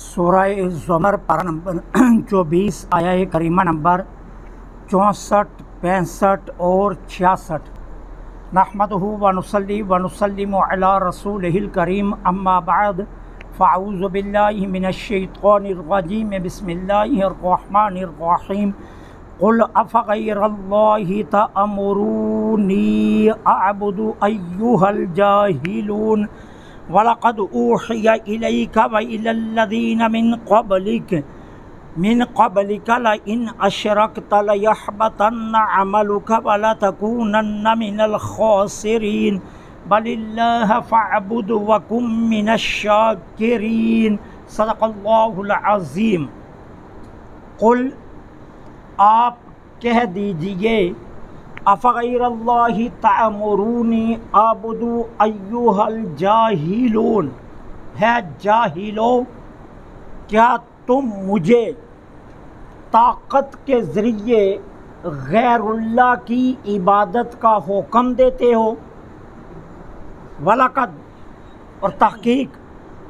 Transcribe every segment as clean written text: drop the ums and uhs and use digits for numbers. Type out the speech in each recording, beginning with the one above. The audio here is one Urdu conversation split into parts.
سورہ زمر پارہ نمبر 24 آیہ کریمہ نمبر 64 65 اور 66۔ نحمدہ ونصلی ونسلم علی رسولہ الکریم، اما بعد، فاعوذ باللہ من الشیطان الرجیم، بسم اللہ الرحمن الرحیم۔ قل افغیر اللہ تأمرونی اعبد ایہا الجاہلون، وَلَقَدْ أُوحِيَ إِلَيْكَ وَإِلَى الَّذِينَ مِن قَبْلِكَ لَئِنْ أَشْرَكْتَ لَيَحْبَطَنَّ عَمَلُكَ وَلَتَكُونَنَّ مِنَ الْخَاسِرِينَ بَلِ اللَّهَ فَاعْبُدْ وَكُن مِّنَ الشَّاكِرِينَ۔ صدق اللہ العظیم۔ قل، آپ کہہ دیجئے، افغیر اللہ تأمرونی اعبد ایہا الجاہلون، ہے جاہلو، کیا تم مجھے طاقت کے ذریعے غیر اللہ کی عبادت کا حکم دیتے ہو؟ وَلَقَدْ، اور تحقیق،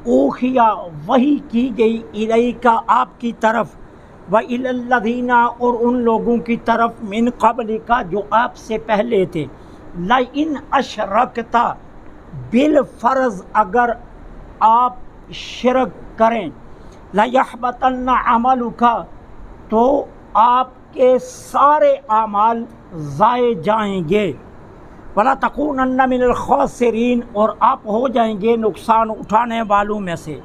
اوحیا، وحی کی گئی، الیکا، آپ کی طرف، وَإِلَى الَّذِينَ، اور ان لوگوں کی طرف، من قبلکا، جو آپ سے پہلے تھے، لَئِنْ أَشْرَكْتَ، بالفرض اگر آپ شرک کریں، لَيَحْبَطَنَّ عَمَلُكَ، تو آپ کے سارے اعمال ضائع جائیں گے، وَلَتَكُونَنَّ مِنَ الْخَاسِرِينَ، اور آپ ہو جائیں گے نقصان اٹھانے والوں میں سے۔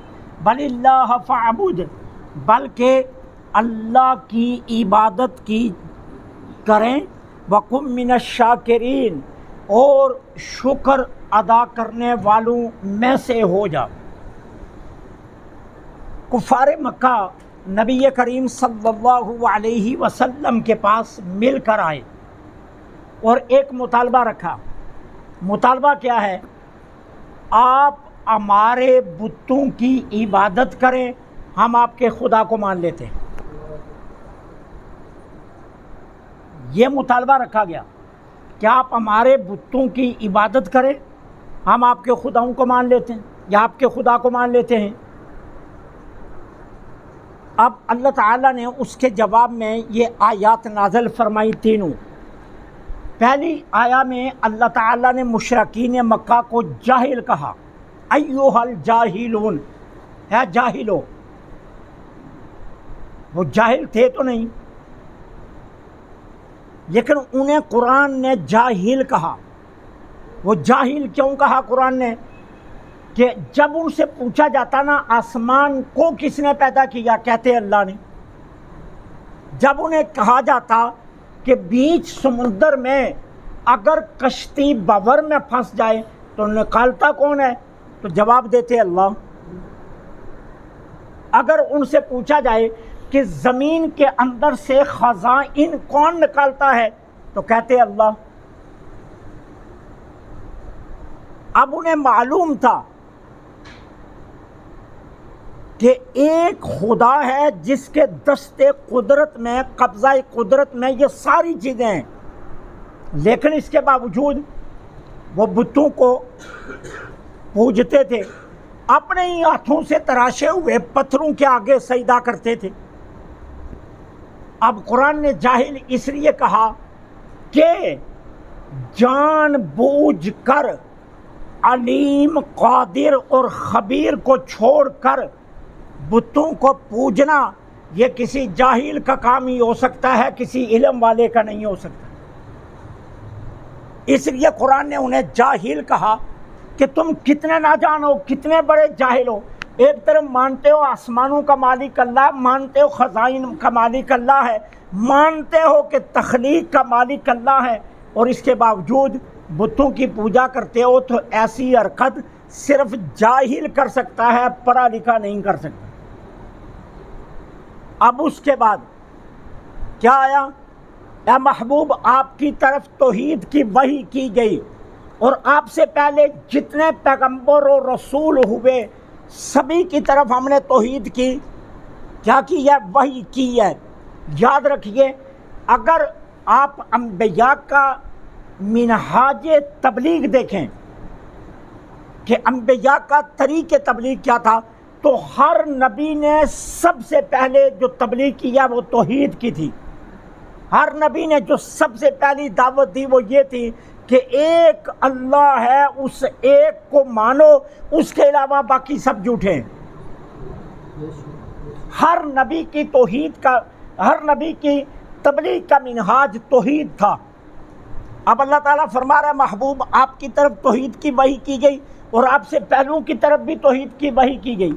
بَلِ اللَّهَ فَاعْبُدْ، بلکہ اللہ کی عبادت کی کریں، وَكُن مِّنَ الشَّاكِرِينَ، اور شکر ادا کرنے والوں میں سے ہو جا۔ کفار مکہ نبی کریم صلی اللہ علیہ وسلم کے پاس مل کر آئے اور ایک مطالبہ رکھا۔ مطالبہ کیا ہے؟ آپ ہمارے بتوں کی عبادت کریں، ہم آپ کے خدا کو مان لیتے ہیں۔ یہ مطالبہ رکھا گیا کہ آپ ہمارے بتوں کی عبادت کریں، ہم آپ کے خداؤں کو مان لیتے ہیں، یا آپ کے خدا کو مان لیتے ہیں۔ اب اللہ تعالیٰ نے اس کے جواب میں یہ آیات نازل فرمائی تینوں۔ پہلی آیا میں اللہ تعالیٰ نے مشرکین مکہ کو جاہل کہا، ایھا الجاہلون، ہے جاہلو، وہ جاہل تھے تو نہیں، لیکن انہیں قرآن نے جاہل کہا۔ وہ جاہل کیوں کہا قرآن نے؟ کہ جب ان سے پوچھا جاتا نا آسمان کو کس نے پیدا کیا، کہتے اللہ نے۔ جب انہیں کہا جاتا کہ بیچ سمندر میں اگر کشتی بور میں پھنس جائے تو نکالتا کون ہے؟ تو جواب دیتے اللہ۔ اگر ان سے پوچھا جائے کہ زمین کے اندر سے خزائن کون نکالتا ہے تو کہتے اللہ۔ اب انہیں معلوم تھا کہ ایک خدا ہے جس کے دست قدرت میں، قبضہ قدرت میں یہ ساری چیزیں ہیں، لیکن اس کے باوجود وہ بتوں کو پوجتے تھے، اپنے ہی ہاتھوں سے تراشے ہوئے پتھروں کے آگے سجدہ کرتے تھے۔ اب قرآن نے جاہل اس لیے کہا کہ جان بوجھ کر علیم، قادر اور خبیر کو چھوڑ کر بتوں کو پوجنا، یہ کسی جاہل کا کام ہی ہو سکتا ہے، کسی علم والے کا نہیں ہو سکتا۔ اس لیے قرآن نے انہیں جاہل کہا کہ تم کتنے نادان ہو، کتنے بڑے جاہل ہو۔ ایک طرف مانتے ہو آسمانوں کا مالک اللہ، مانتے ہو خزائن کا مالک اللہ ہے، مانتے ہو کہ تخلیق کا مالک اللہ ہے، اور اس کے باوجود بتوں کی پوجا کرتے ہو۔ تو ایسی حرکت صرف جاہل کر سکتا ہے، پڑھا لکھا نہیں کر سکتا۔ اب اس کے بعد کیا آیا؟ اے محبوب، آپ کی طرف توحید کی وحی کی گئی، اور آپ سے پہلے جتنے پیغمبر و رسول ہوئے سبھی کی طرف ہم نے توحید کی، کیا کی ہے؟ وحی کی ہے۔ یاد رکھیے، اگر آپ انبیاء کا منہاج تبلیغ دیکھیں کہ انبیاء کا طریق تبلیغ کیا تھا، تو ہر نبی نے سب سے پہلے جو تبلیغ کیا وہ توحید کی تھی. ہر نبی نے جو سب سے پہلی دعوت دی وہ یہ تھی کہ ایک اللہ ہے، اس ایک کو مانو، اس کے علاوہ باقی سب جھوٹے ہیں. ہر نبی کی توحید کا، ہر نبی کی تبلیغ کا منہاج توحید تھا. اب اللہ تعالیٰ فرما رہا ہے محبوب آپ کی طرف توحید کی وحی کی گئی اور آپ سے پہلوں کی طرف بھی توحید کی وحی کی گئی.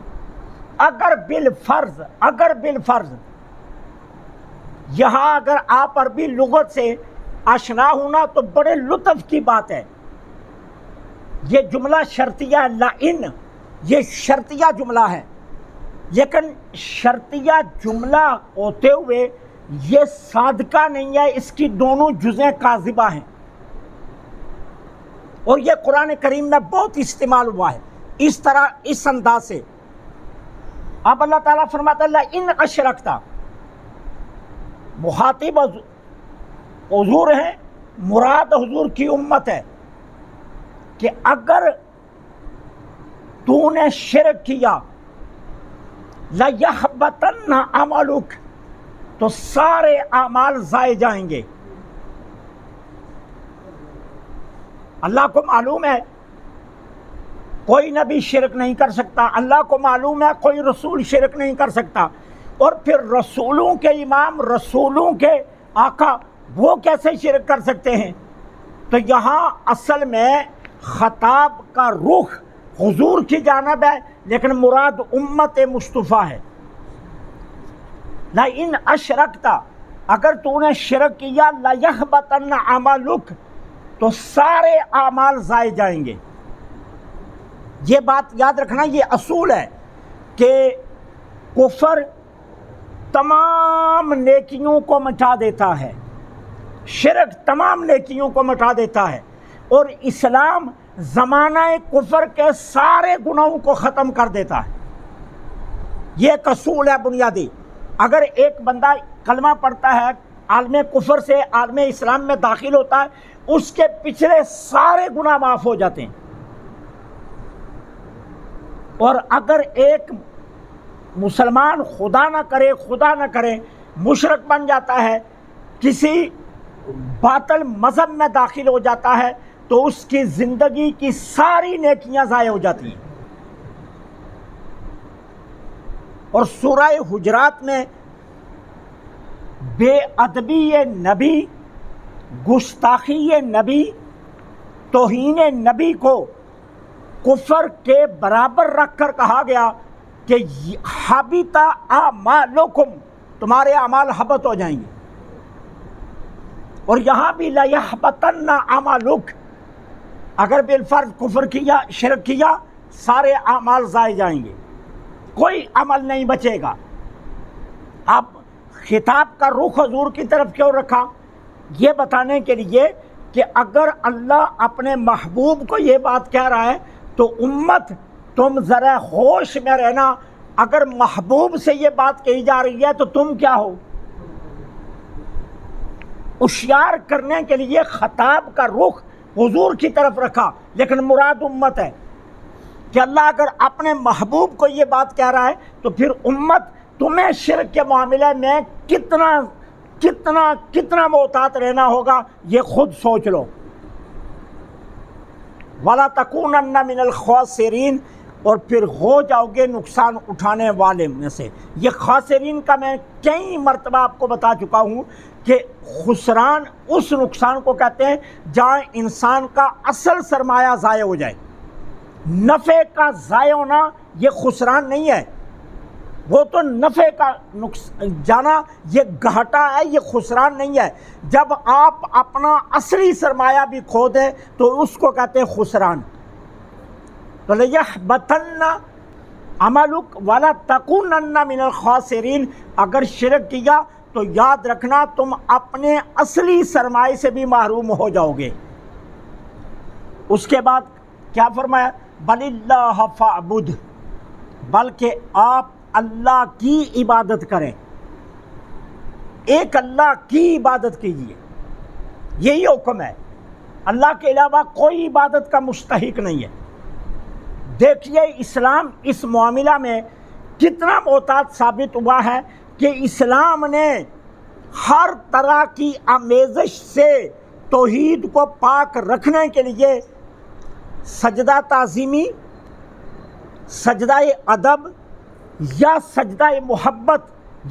اگر بالفرض یہاں اگر آپ عربی لغت سے آشنا ہونا تو بڑے لطف کی بات ہے. یہ جملہ شرطیہ لئن، یہ شرطیہ جملہ ہے، لیکن شرطیہ جملہ ہوتے ہوئے یہ صادقہ نہیں ہے، اس کی دونوں جزیں کاذبہ ہیں. اور یہ قرآن کریم میں بہت استعمال ہوا ہے اس طرح، اس انداز سے. اب اللہ تعالیٰ فرماتا ہے لئن اشرکتا، مخاطب حضور ہیں، مراد حضور کی امت ہے کہ اگر تو نے شرک کیا لَيَحْبَطَنَّ عَمَلُكَ، تو سارے اعمال ضائع جائیں گے. اللہ کو معلوم ہے کوئی نبی شرک نہیں کر سکتا، اللہ کو معلوم ہے کوئی رسول شرک نہیں کر سکتا، اور پھر رسولوں کے امام، رسولوں کے آقا، وہ کیسے شرک کر سکتے ہیں؟ تو یہاں اصل میں خطاب کا رخ حضور کی جانب ہے، لیکن مراد امت مصطفیٰ ہے. لَإِنْ أَشْرَكْتَ، اگر تو نے شرک کیا لَيَحْبَطَنَّ عَمَلُكَ، تو سارے اعمال ضائع جائیں گے. یہ بات یاد رکھنا، یہ اصول ہے کہ کفر تمام نیکیوں کو مٹا دیتا ہے، شرک تمام نیکیوں کو مٹا دیتا ہے، اور اسلام زمانہ کفر کے سارے گناہوں کو ختم کر دیتا ہے. یہ ایک اصول ہے بنیادی. اگر ایک بندہ کلمہ پڑھتا ہے، عالم کفر سے عالم اسلام میں داخل ہوتا ہے، اس کے پچھلے سارے گناہ معاف ہو جاتے ہیں. اور اگر ایک مسلمان خدا نہ کرے مشرک بن جاتا ہے، کسی باطل مذہب میں داخل ہو جاتا ہے، تو اس کی زندگی کی ساری نیکیاں ضائع ہو جاتی ہیں. اور سورہ حجرات میں بے ادبی نبی، گستاخی نبی، توہین نبی کو کفر کے برابر رکھ کر کہا گیا کہ حبط اعمالکم، تمہارے اعمال حبط ہو جائیں گے. اور یہاں بھی لَيَحْبَطَنَّ عَمَلُكَ، اگر بالفرض کفر کیا، شرک کیا، سارے اعمال ضائع جائیں گے، کوئی عمل نہیں بچے گا. اب خطاب کا رخ حضور کی طرف کیوں رکھا؟ یہ بتانے کے لیے کہ اگر اللہ اپنے محبوب کو یہ بات کہہ رہا ہے تو امت تم ذرا ہوش میں رہنا. اگر محبوب سے یہ بات کہی جا رہی ہے تو تم کیا ہو؟ ہوشیار کرنے کے لیے خطاب کا رخ حضور کی طرف رکھا، لیکن مراد امت ہے کہ اللہ اگر اپنے محبوب کو یہ بات کہہ رہا ہے تو پھر امت تمہیں شرک کے معاملے میں کتنا محتاط رہنا ہوگا، یہ خود سوچ لو. وَلَا تَكُونَنَّ مِنَ الْخَاسِرِينَ، اور پھر ہو جاؤ گے نقصان اٹھانے والے میں سے. یہ خاسرین کا میں کئی مرتبہ آپ کو بتا چکا ہوں کہ خسران اس نقصان کو کہتے ہیں جہاں انسان کا اصل سرمایہ ضائع ہو جائے. نفع کا ضائع ہونا یہ خسران نہیں ہے، وہ تو نفع کا جانا یہ گھاٹا ہے، یہ خسران نہیں ہے. جب آپ اپنا اصلی سرمایہ بھی کھو دیں تو اس کو کہتے ہیں خسران. تو لَيَحْبَطَنَّ عَمَلُكَ وَلَا تَكُونَنَّ مِنَ الْخَاسِرِينَ، اگر شرک کیا تو یاد رکھنا تم اپنے اصلی سرمایے سے بھی محروم ہو جاؤ گے. اس کے بعد کیا فرمایا؟ بَلِ اللَّهَ فَاعْبُدْ، بلکہ آپ اللہ کی عبادت کریں، ایک اللہ کی عبادت کیجیے. یہی حکم ہے، اللہ کے علاوہ کوئی عبادت کا مستحق نہیں ہے. دیکھیے اسلام اس معاملہ میں کتنا محتاط ثابت ہوا ہے کہ اسلام نے ہر طرح کی آمیزش سے توحید کو پاک رکھنے کے لیے سجدہ تعظیمی، سجدہ ادب یا سجدہ محبت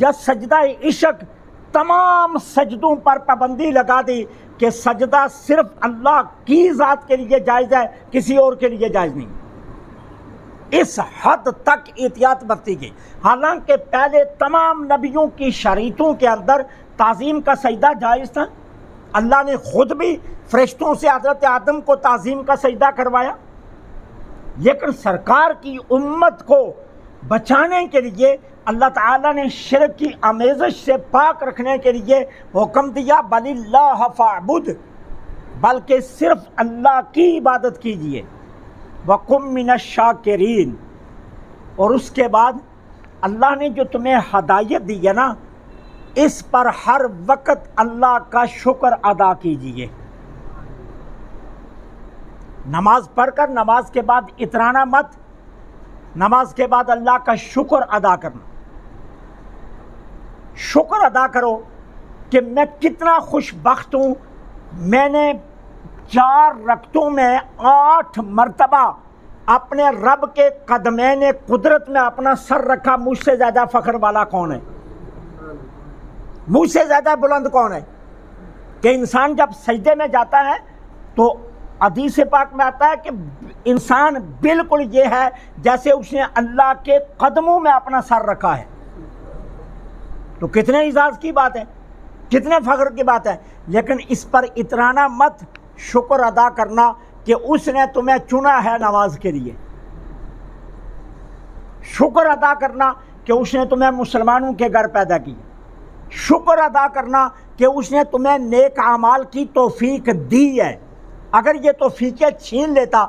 یا سجدہ عشق، تمام سجدوں پر پابندی لگا دی کہ سجدہ صرف اللہ کی ذات کے لیے جائز ہے، کسی اور کے لیے جائز نہیں۔ اس حد تک احتیاط برتی گئی، حالانکہ پہلے تمام نبیوں کی شریعتوں کے اندر تعظیم کا سجدہ جائز تھا۔ اللہ نے خود بھی فرشتوں سے حضرت آدم کو تعظیم کا سجدہ کروایا، لیکن سرکار کی امت کو بچانے کے لیے اللہ تعالیٰ نے شرک کی آمیزش سے پاک رکھنے کے لیے حکم دیا بل اللہ فاعبد، بلکہ صرف اللہ کی عبادت کیجیے، وَقُم مِّنَ الشَّاكِرِينَ۔ اور اس کے بعد اللہ نے جو تمہیں ہدایت دی ہے نا، اس پر ہر وقت اللہ کا شکر ادا کیجیے۔ نماز پڑھ کر نماز کے بعد اترانا مت، نماز کے بعد اللہ کا شکر ادا کرنا۔ شکر ادا کرو کہ میں کتنا خوش بخت ہوں، میں نے 4 رکعتوں میں 8 مرتبہ اپنے رب کے قدمین قدرت میں اپنا سر رکھا۔ مجھ سے زیادہ فخر والا کون ہے؟ مجھ سے زیادہ بلند کون ہے؟ کہ انسان جب سجدے میں جاتا ہے تو حدیث پاک میں آتا ہے کہ انسان بالکل یہ ہے جیسے اس نے اللہ کے قدموں میں اپنا سر رکھا ہے۔ تو کتنے اعزاز کی بات ہے، کتنے فخر کی بات ہے۔ لیکن اس پر اترانا مت، شکر ادا کرنا کہ اس نے تمہیں چنا ہے نماز کے لیے۔ شکر ادا کرنا کہ اس نے تمہیں مسلمانوں کے گھر پیدا کیا۔ شکر ادا کرنا کہ اس نے تمہیں نیک اعمال کی توفیق دی ہے۔ اگر یہ توفیقیں چھین لیتا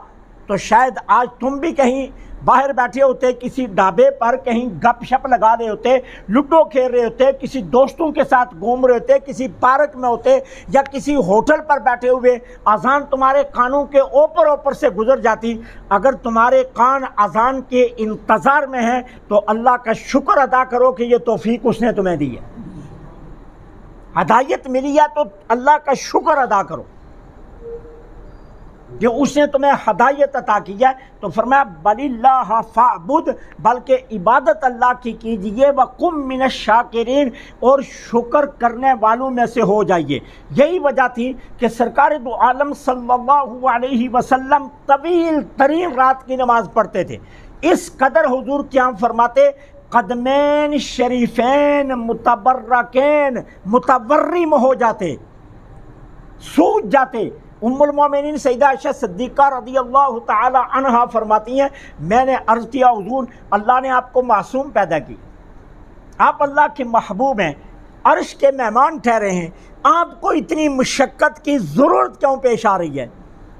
تو شاید آج تم بھی کہیں باہر بیٹھے ہوتے، کسی ڈھابے پر کہیں گپ شپ لگا رہے ہوتے، لوڈو کھیل رہے ہوتے، کسی دوستوں کے ساتھ گھوم رہے ہوتے، کسی پارک میں ہوتے یا کسی ہوٹل پر بیٹھے ہوئے، اذان تمہارے کانوں کے اوپر سے گزر جاتی۔ اگر تمہارے کان اذان کے انتظار میں ہیں تو اللہ کا شکر ادا کرو کہ یہ توفیق اس نے تمہیں دی ہے، ہدایت ملی ہے، تو اللہ کا شکر ادا کرو کہ اس نے تمہیں ہدایت عطا کی ہے۔ تو فرمایا بل اللہ فاعبد، بلکہ عبادت اللہ کی کیجیے، وقم من الشاکرین، اور شکر کرنے والوں میں سے ہو جائیے۔ یہی وجہ تھی کہ سرکار دو عالم صلی اللہ علیہ وسلم طویل ترین رات کی نماز پڑھتے تھے۔ اس قدر حضور قیام فرماتے، قدمین شریفین متبرکین متورم ہو جاتے، سوج جاتے۔ ام المومنین سیدہ عائشہ صدیقہ رضی اللہ تعالی عنہا فرماتی ہیں، میں نے عرض کیا حضور اللہ نے آپ کو معصوم پیدا کی، آپ اللہ کے محبوب ہیں، عرش کے مہمان ٹھہرے ہیں، آپ کو اتنی مشقت کی ضرورت کیوں پیش آ رہی ہے؟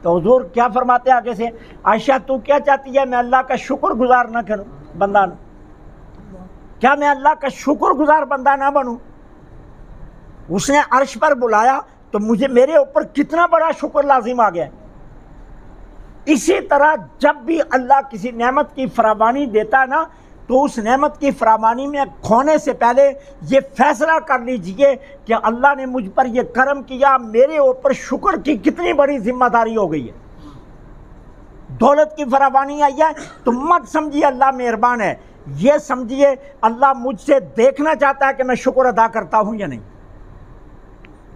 تو حضور کیا فرماتے ہیں آگے سے، عائشہ تو کیا چاہتی ہے میں اللہ کا شکر گزار نہ کروں بندہ نہ؟ کیا میں اللہ کا شکر گزار بندہ نہ بنوں؟ اس نے عرش پر بلایا تو مجھے میرے اوپر کتنا بڑا شکر لازم آ گیا۔ اسی طرح جب بھی اللہ کسی نعمت کی فراوانی دیتا ہے نا، تو اس نعمت کی فراوانی میں کھونے سے پہلے یہ فیصلہ کر لیجئے کہ اللہ نے مجھ پر یہ کرم کیا، میرے اوپر شکر کی کتنی بڑی ذمہ داری ہو گئی ہے۔ دولت کی فراوانی آئی ہے تو مت سمجھیے اللہ مہربان ہے، یہ سمجھیے اللہ مجھ سے دیکھنا چاہتا ہے کہ میں شکر ادا کرتا ہوں یا نہیں۔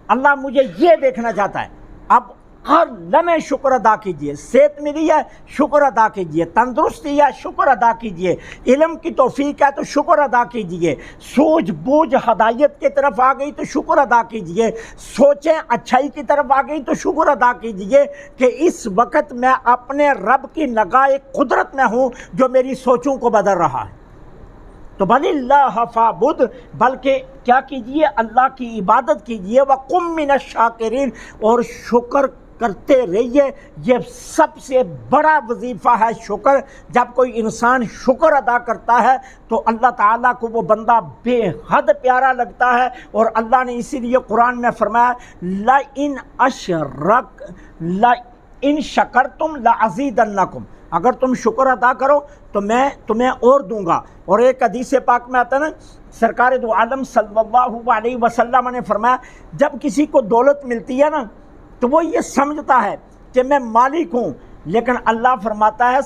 اللہ مجھے یہ دیکھنا چاہتا ہے۔ اب ہر لمحے شکر ادا کیجئے، صحت ملی ہے شکر ادا کیجئے، تندرستی ہے شکر ادا کیجئے، علم کی توفیق ہے تو شکر ادا کیجئے، سوجھ بوجھ ہدایت کی طرف آ گئی تو شکر ادا کیجئے، سوچیں اچھائی کی طرف آ گئی تو شکر ادا کیجئے کہ اس وقت میں اپنے رب کی نگاہ قدرت میں ہوں جو میری سوچوں کو بدل رہا ہے۔ تو بل اللہ فاعبد، بلکہ کیا کیجئے اللہ کی عبادت کیجئے، وقم من الشاکرین، اور شکر کرتے رہیے۔ یہ سب سے بڑا وظیفہ ہے شکر۔ جب کوئی انسان شکر ادا کرتا ہے تو اللہ تعالیٰ کو وہ بندہ بے حد پیارا لگتا ہے، اور اللہ نے اسی لیے قرآن میں فرمایا لَإِنْ شَكَرْتُمْ لَأَزِيدَنَّكُمْ، اگر تم شکر ادا کرو تو میں تمہیں اور دوں گا۔ اور ایک حدیث پاک میں آتا ہے نا، سرکار دو عالم صلی اللہ علیہ وسلم نے فرمایا جب کسی کو دولت ملتی ہے نا تو وہ یہ سمجھتا ہے کہ میں مالک ہوں، لیکن اللہ فرماتا ہے،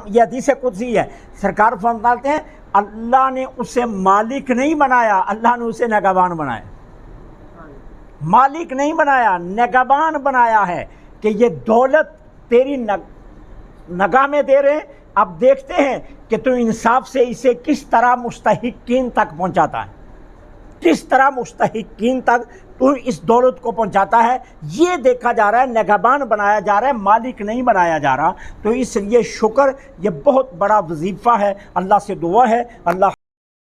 یہ حدیث قدسی ہے، سرکار فرماتے ہیں اللہ نے اسے مالک نہیں بنایا، اللہ نے اسے نگہبان بنایا۔ مالک نہیں بنایا، نگہبان بنایا ہے کہ یہ دولت تیری نگاہ میں دے رہے ہیں، اب دیکھتے ہیں کہ تو انصاف سے اسے کس طرح مستحقین تک پہنچاتا ہے، کس طرح مستحقین تک تو اس دولت کو پہنچاتا ہے، یہ دیکھا جا رہا ہے، نگہبان بنایا جا رہا ہے، مالک نہیں بنایا جا رہا۔ تو اس لیے شکر یہ بہت بڑا وظیفہ ہے۔ اللہ سے دعا ہے اللہ